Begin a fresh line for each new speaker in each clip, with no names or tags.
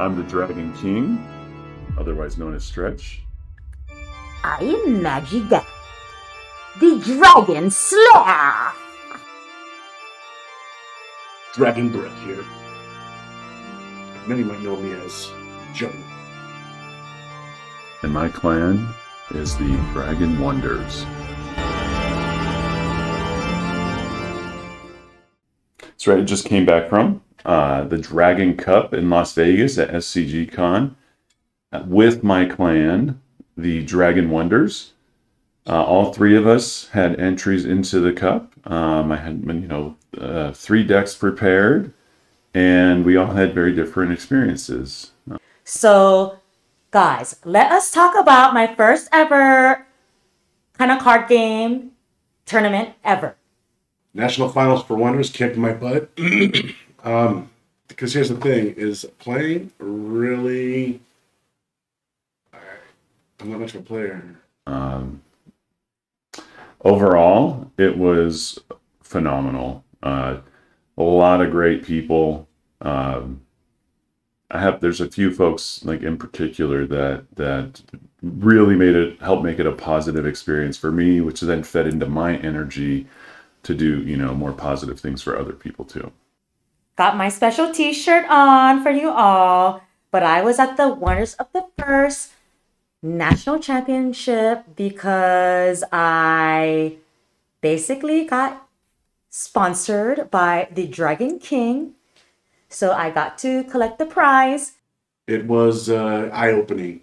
I'm the Dragon King, otherwise known as Stretch.
I am Magiga, the Dragon Slayer.
Dragon Breath here. Many might know me as Joe.
And my clan is the Dragon Wonders. That's right, I just came back from the Dragon Cup in Las Vegas at SCG Con with my clan, the Dragon Wonders. All three of us had entries into the cup. I had, 3 decks prepared, and we all had very different experiences.
So, guys, let us talk about my first ever kind of card game tournament ever.
National Finals for Wonders kicked my butt. Because here's the thing, is playing really... I'm not much of a player.
Overall, it was phenomenal. A lot of great people. There's a few folks like in particular that really helped make it a positive experience for me, which then fed into my energy to do, more positive things for other people too.
Got my special t-shirt on for you all, but I was at the Wonders of the First National Championship because I basically got sponsored by the Dragon King. So I got to collect the prize.
It was eye-opening.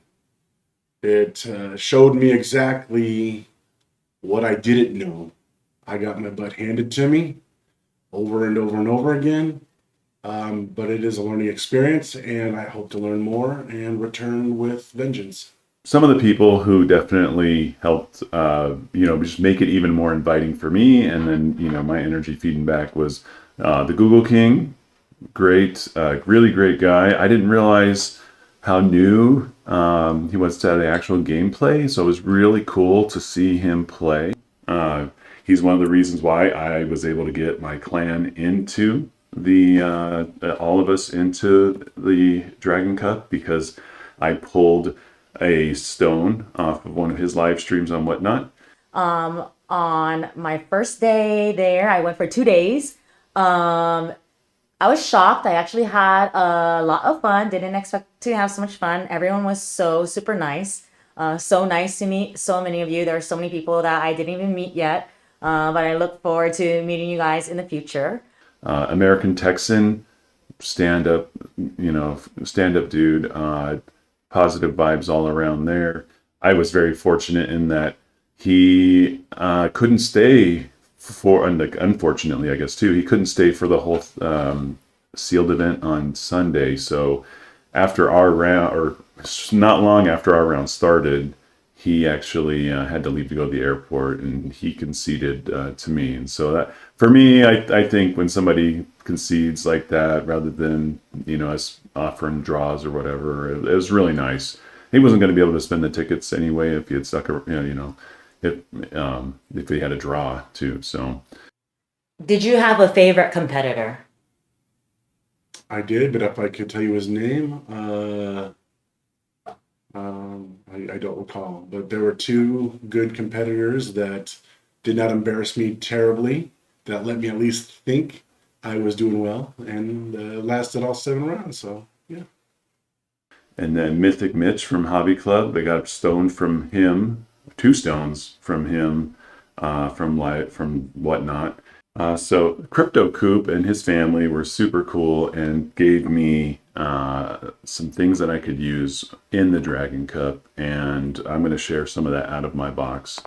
It showed me exactly what I didn't know. I got my butt handed to me over and over and over again. But it is a learning experience, and I hope to learn more and return with vengeance.
Some of the people who definitely helped, just make it even more inviting for me, and then, my energy feeding back was the Google King. Great, really great guy. I didn't realize how new he was to the actual gameplay, so it was really cool to see him play. He's one of the reasons why I was able to get my clan into all of us into the Dragon Cup, because I pulled a stone off of one of his live streams on Whatnot.
On my first day there, I went for 2 days. I was shocked. I actually had a lot of fun. Didn't expect to have so much fun. Everyone was so super nice. So nice to meet so many of you. There are so many people that I didn't even meet yet. But I look forward to meeting you guys in the future.
American Texan, stand-up dude. Positive vibes all around there. I was very fortunate in that he couldn't stay unfortunately, I guess too, he couldn't stay for the whole sealed event on Sunday. So after our round, or not long after our round started, he actually had to leave to go to the airport, and he conceded to me. And so that, for me, I think when somebody concedes like that, rather than, us offering draws or whatever, it was really nice. He wasn't going to be able to spend the tickets anyway if he had stuck, if he had a draw too. So,
Did you have a favorite competitor?
I did, but if I could tell you his name, I don't recall. But there were 2 good competitors that did not embarrass me terribly, that let me at least think I was doing well, and lasted all 7 rounds. So, yeah.
And then Mythic Mitch from Hobby Club, they got a stone from him, 2 stones from him, from Whatnot. So Crypto Coop and his family were super cool and gave me some things that I could use in the Dragon Cup, and I'm going to share some of that out of my box.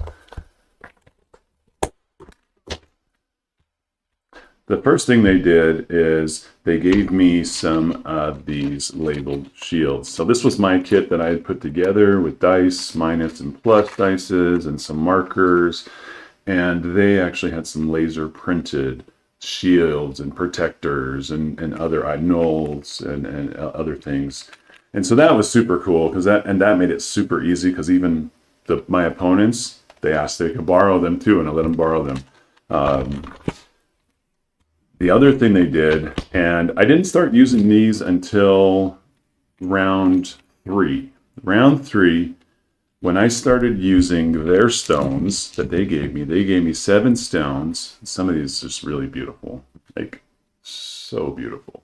The first thing they did is they gave me some of these labeled shields. So this was my kit that I had put together with dice, minus and plus dices, and some markers. And they actually had some laser printed shields and protectors and other nulls and other things. And so that was super cool, because that made it super easy, because even my opponents, they asked if they could borrow them too, and I let them borrow them. The other thing they did, and I didn't start using these until round three. Round three, when I started using their stones that they gave me 7 stones. Some of these just really beautiful, like so beautiful.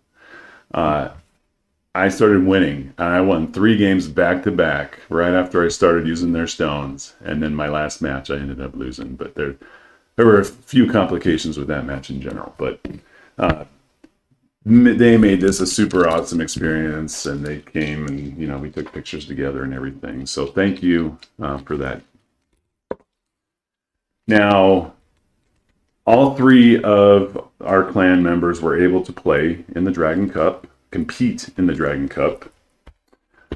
I started winning, and I won 3 games back to back right after I started using their stones. And then my last match, I ended up losing. But there were a few complications with that match in general. But they made this a super awesome experience, and they came and we took pictures together and everything. So thank you for that. Now, all 3 of our clan members were able to play in the Dragon Cup, compete in the Dragon Cup.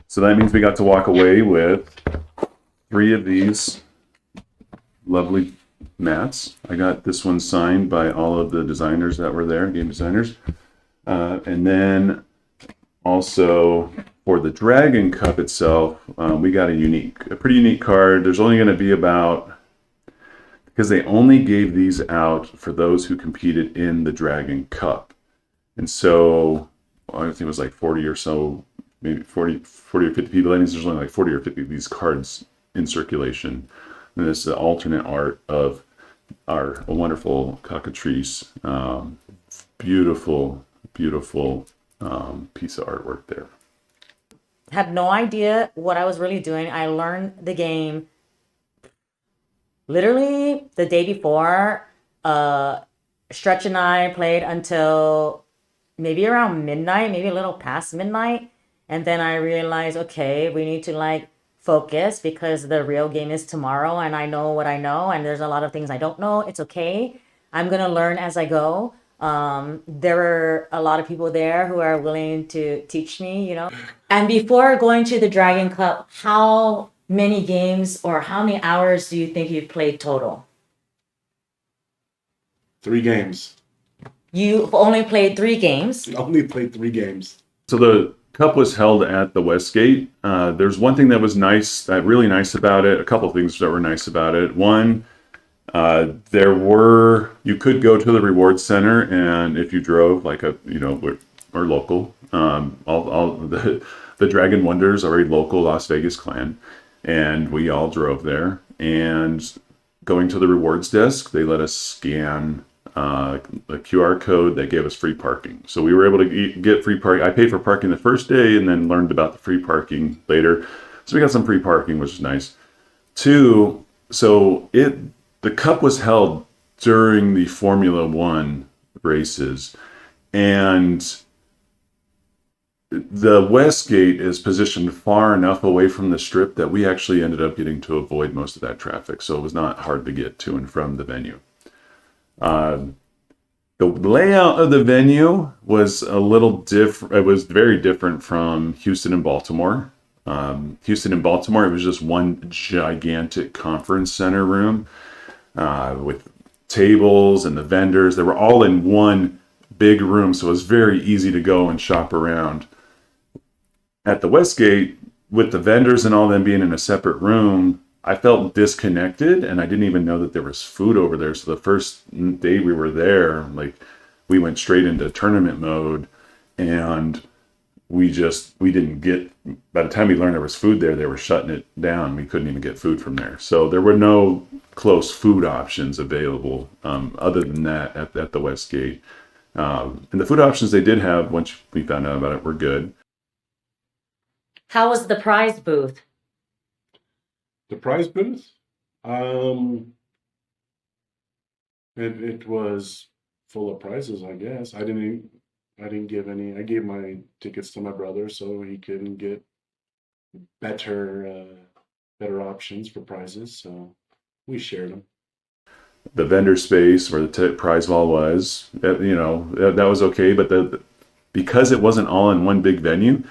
So that means we got to walk away with 3 of these lovely mats. I got this one signed by all of the designers that were there, game designers. And then also for the Dragon Cup itself, we got a pretty unique card. There's only going to be because they only gave these out for those who competed in the Dragon Cup. And so I think it was like 40 or so, maybe 40 or 50 people. That means there's only like 40 or 50 of these cards in circulation. And this is the alternate art of our wonderful cockatrice. Beautiful piece of artwork there.
Had no idea what I was really doing. I learned the game literally the day before. Stretch and I played until maybe around midnight, maybe a little past midnight. And then I realized, okay, we need to focus because the real game is tomorrow, and I know what I know, and there's a lot of things I don't know. It's okay. I'm going to learn as I go. There were a lot of people there who are willing to teach me. And before going to the Dragon Cup, how many games or how many hours do you think you've played total?
3 games.
You've only played 3 games?
Only played 3 games.
So the cup was held at the Westgate. There's one thing that was nice, really nice about it. A couple of things that were nice about it. One, you could go to the reward center, and if you drove we're local. All the Dragon Wonders are a local Las Vegas clan, and we all drove there. And going to the rewards desk, they let us scan a QR code that gave us free parking. So we were able to get free parking. I paid for parking the first day and then learned about the free parking later. So we got some free parking, which is nice. 2, the cup was held during the Formula One races, and the Westgate is positioned far enough away from the strip that we actually ended up getting to avoid most of that traffic. So it was not hard to get to and from the venue. The layout of the venue was a little different. It was very different from Houston and Baltimore. Houston and Baltimore, it was just one gigantic conference center room with tables and the vendors. They were all in one big room, so it was very easy to go and shop around. At the Westgate, with the vendors and all them being in a separate room, I felt disconnected, and I didn't even know that there was food over there. So the first day we were there, we went straight into tournament mode, and we didn't get, by the time we learned there was food there, they were shutting it down. We couldn't even get food from there. So there were no close food options available other than that at the Westgate. And the food options they did have, once we found out about it, were good.
How was the prize booth?
The prize booth? It was full of prizes, I guess. I didn't give any. I gave my tickets to my brother so he can get better options for prizes. So we shared them.
The vendor space where the prize wall was, that was okay. But because it wasn't all in one big venue,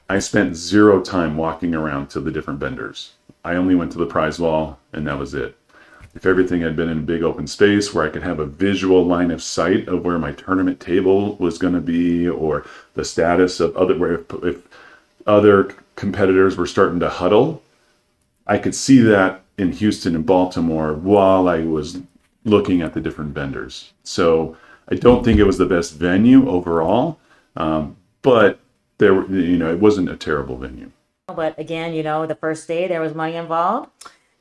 I spent 0 time walking around to the different vendors. I only went to the prize wall, and that was it. If everything had been in a big open space where I could have a visual line of sight of where my tournament table was going to be, or the status of if other competitors were starting to huddle, I could see that in Houston and Baltimore while I was looking at the different vendors. So I don't think it was the best venue overall, but it wasn't a terrible venue.
But again, the first day there was money involved.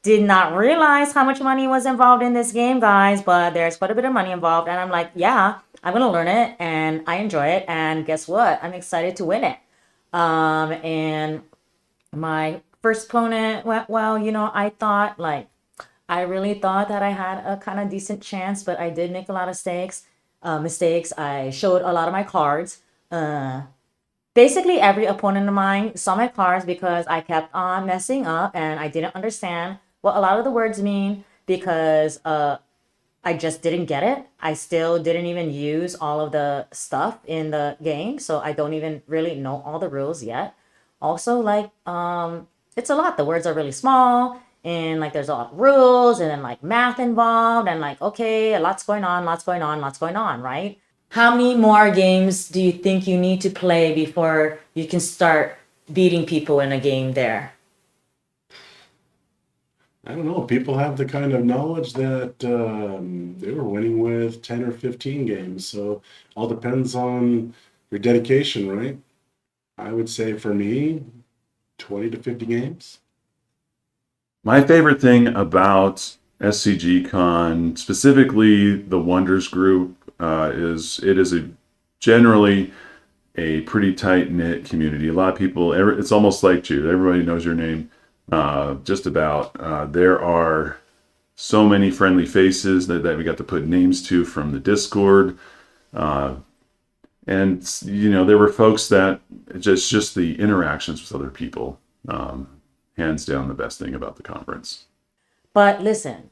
Did not realize how much money was involved in this game, guys, but there's quite a bit of money involved. And I'm like, yeah, I'm going to learn it and I enjoy it. And guess what? I'm excited to win it. And my first opponent went well. I really thought that I had a kind of decent chance, but I did make a lot of mistakes. I showed a lot of my cards. Basically, every opponent of mine saw my cards because I kept on messing up and I didn't understand what a lot of the words mean because I just didn't get it. I still didn't even use all of the stuff in the game, so I don't even really know all the rules yet. Also, it's a lot. The words are really small and there's a lot of rules and then math involved and okay, a lot's going on, right? How many more games do you think you need to play before you can start beating people in a game there?
I don't know. People have the kind of knowledge that they were winning with 10 or 15 games. So all depends on your dedication, right? I would say for me, 20 to 50 games.
My favorite thing about SCG Con, specifically the Wonders group, is it is generally a pretty tight-knit community. A lot of people, it's almost like Jude. Everybody knows your name. Just about. There are so many friendly faces that we got to put names to from the Discord. And, there were folks that just the interactions with other people, hands down the best thing about the conference.
But listen,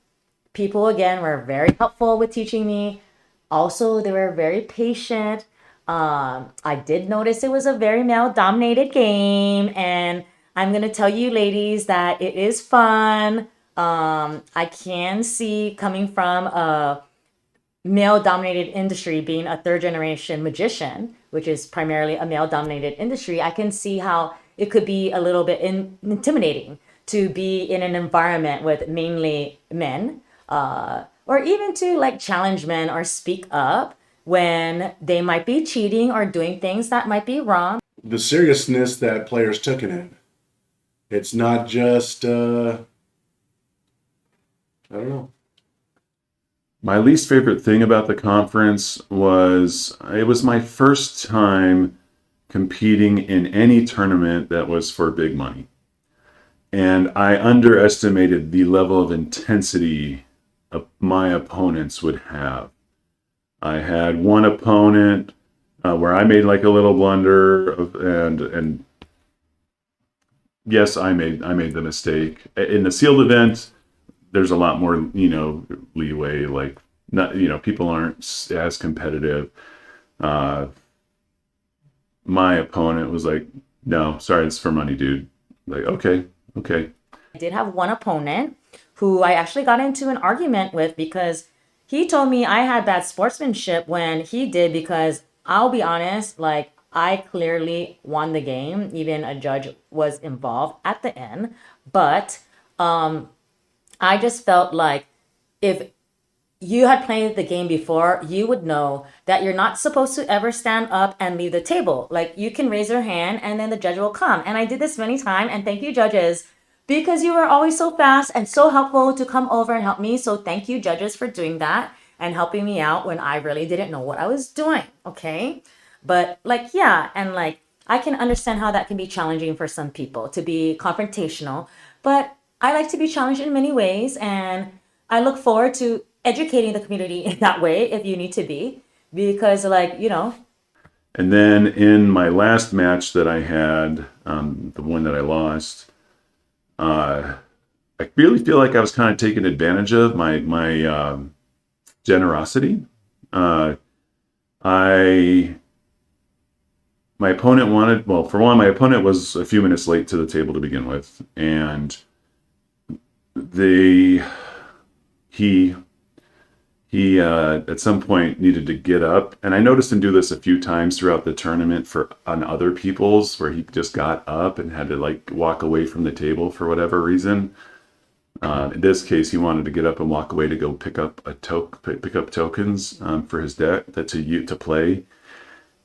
people again were very helpful with teaching me. Also, they were very patient. I did notice it was a very male-dominated game, and I'm going to tell you, ladies, that it is fun. I can see coming from a male-dominated industry, being a third-generation magician, which is primarily a male-dominated industry, I can see how it could be a little bit intimidating to be in an environment with mainly men, or even to challenge men or speak up when they might be cheating or doing things that might be wrong.
The seriousness that players took in it. It's not just, I don't know.
My least favorite thing about the conference was it was my first time competing in any tournament that was for big money. And I underestimated the level of intensity my opponents would have. I had one opponent where I made a little blunder, and yes, I made the mistake. In the sealed event, there's a lot more leeway. People aren't as competitive. My opponent was like, "No, sorry, it's for money, dude." Okay.
I did have one opponent who I actually got into an argument with because he told me I had bad sportsmanship when he did, because I'll be honest, I clearly won the game. Even a judge was involved at the end. But I just felt like if you had played the game before, you would know that you're not supposed to ever stand up and leave the table. You can raise your hand and then the judge will come. And I did this many times, and thank you, judges, because you were always so fast and so helpful to come over and help me. So thank you, judges, for doing that and helping me out when I really didn't know what I was doing. Okay. But I can understand how that can be challenging for some people to be confrontational, but I like to be challenged in many ways. And I look forward to educating the community in that way if you need to be, because
And then in my last match that I had, the one that I lost, I really feel like I was kind of taken advantage of my generosity. My opponent my opponent was a few minutes late to the table to begin with, and he at some point needed to get up, and I noticed him do this a few times throughout the tournament on other people's, where he just got up and had to walk away from the table for whatever reason. In this case, he wanted to get up and walk away to go pick up pick up tokens for his deck to play,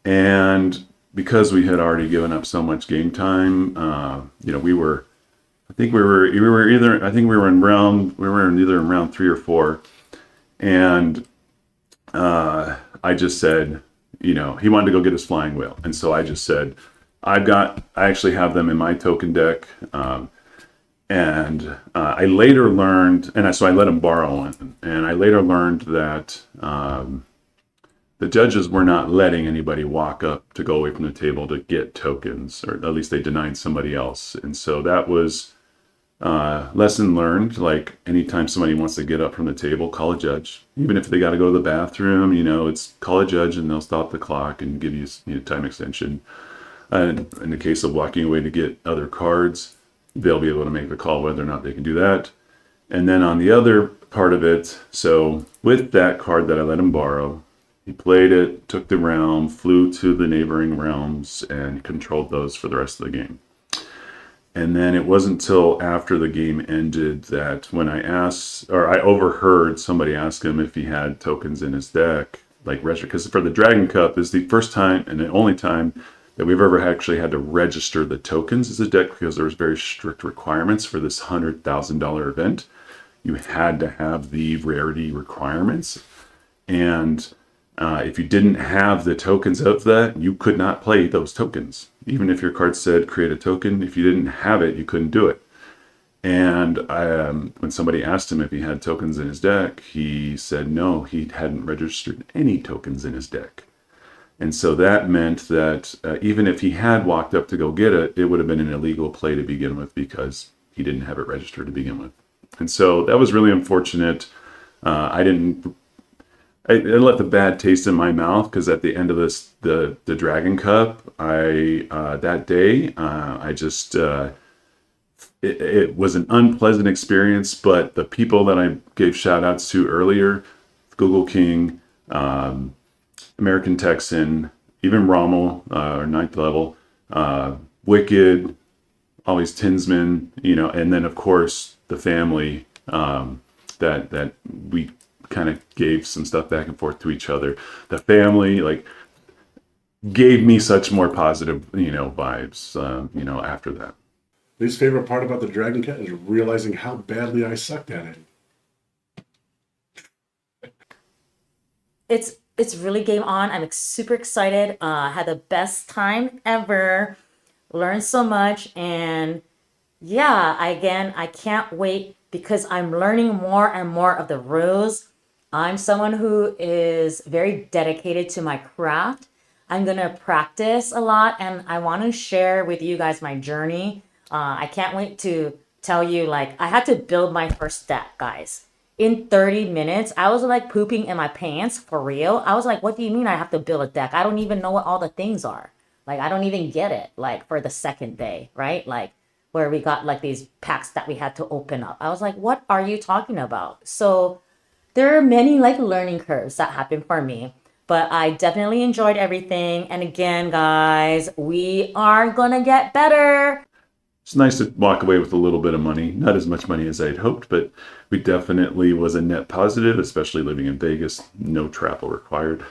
and because we had already given up so much game time, we were, I think we were either, I think we were in either in round 3 or 4. And I just said, he wanted to go get his flying whale. And so I just said, I actually have them in my token deck. And I later learned, so I let him borrow one. And I later learned that the judges were not letting anybody walk up to go away from the table to get tokens, or at least they denied somebody else. And so that was lesson learned. Like, anytime somebody wants to get up from the table, call a judge. Even if they got to go to the bathroom, it's call a judge and they'll stop the clock and give you time extension. And in the case of walking away to get other cards, they'll be able to make the call whether or not they can do that. And then on the other part of it, so with that card that I let him borrow, he played it, took the realm, flew to the neighboring realms, and controlled those for the rest of the game. And then it wasn't until after the game ended that when I overheard somebody ask him if he had tokens in his deck, like register, because for the Dragon Cup is the first time and the only time that we've ever actually had to register the tokens as a deck, because there was very strict requirements for this $100,000 event. You had to have the rarity requirements, and if you didn't have the tokens of that, you could not play those tokens. Even if your card said create a token, if you didn't have it, you couldn't do it. And when somebody asked him if he had tokens in his deck, he said no, he hadn't registered any tokens in his deck. And so that meant that even if he had walked up to go get it, it would have been an illegal play to begin with, because he didn't have it registered to begin with. And so that was really unfortunate. I left a bad taste in my mouth, because at the end of the Dragon Cup, that day, it was an unpleasant experience. But the people that I gave shout outs to earlier, Google King, American Texan, even Rommel, or 9th level, Wicked, always Tinsman, and then of course the family, that we kind of gave some stuff back and forth to each other. The family gave me such more positive vibes after that.
Least favorite part about the Dragon Cat is realizing how badly I sucked at it.
It's really game on. I'm super excited. Had the best time ever. Learned so much, and yeah, I can't wait, because I'm learning more and more of the rules. I'm someone who is very dedicated to my craft. I'm going to practice a lot, and I want to share with you guys my journey. I can't wait to tell you, I had to build my first deck, guys. In 30 minutes, I was pooping in my pants, for real. I was like, what do you mean I have to build a deck? I don't even know what all the things are. I don't even get it, for the second day, right? Where we got these packs that we had to open up. I was like, what are you talking about? So there are many learning curves that happened for me, but I definitely enjoyed everything. And again, guys, we are gonna get better.
It's nice to walk away with a little bit of money. Not as much money as I'd hoped, but we definitely was a net positive, especially living in Vegas. No travel required.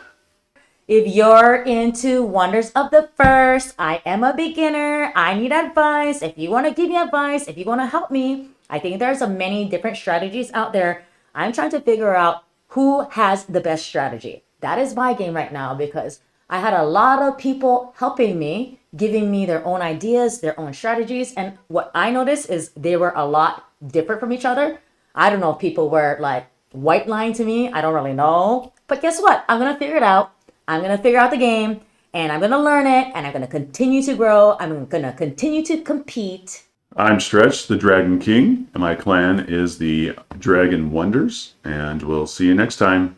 If you're into Wonders of the First, I am a beginner. I need advice. If you want to give me advice, if you want to help me, I think there's many different strategies out there. I'm trying to figure out who has the best strategy. That is my game right now, because I had a lot of people helping me, giving me their own ideas, their own strategies. And what I noticed is they were a lot different from each other. I don't know if people were white lying to me. I don't really know. But guess what? I'm going to figure it out. I'm going to figure out the game, and I'm going to learn it, and I'm going to continue to grow. I'm going to continue to compete.
I'm Stretch, the Dragon King, and my clan is the Dragon Wonders, and we'll see you next time.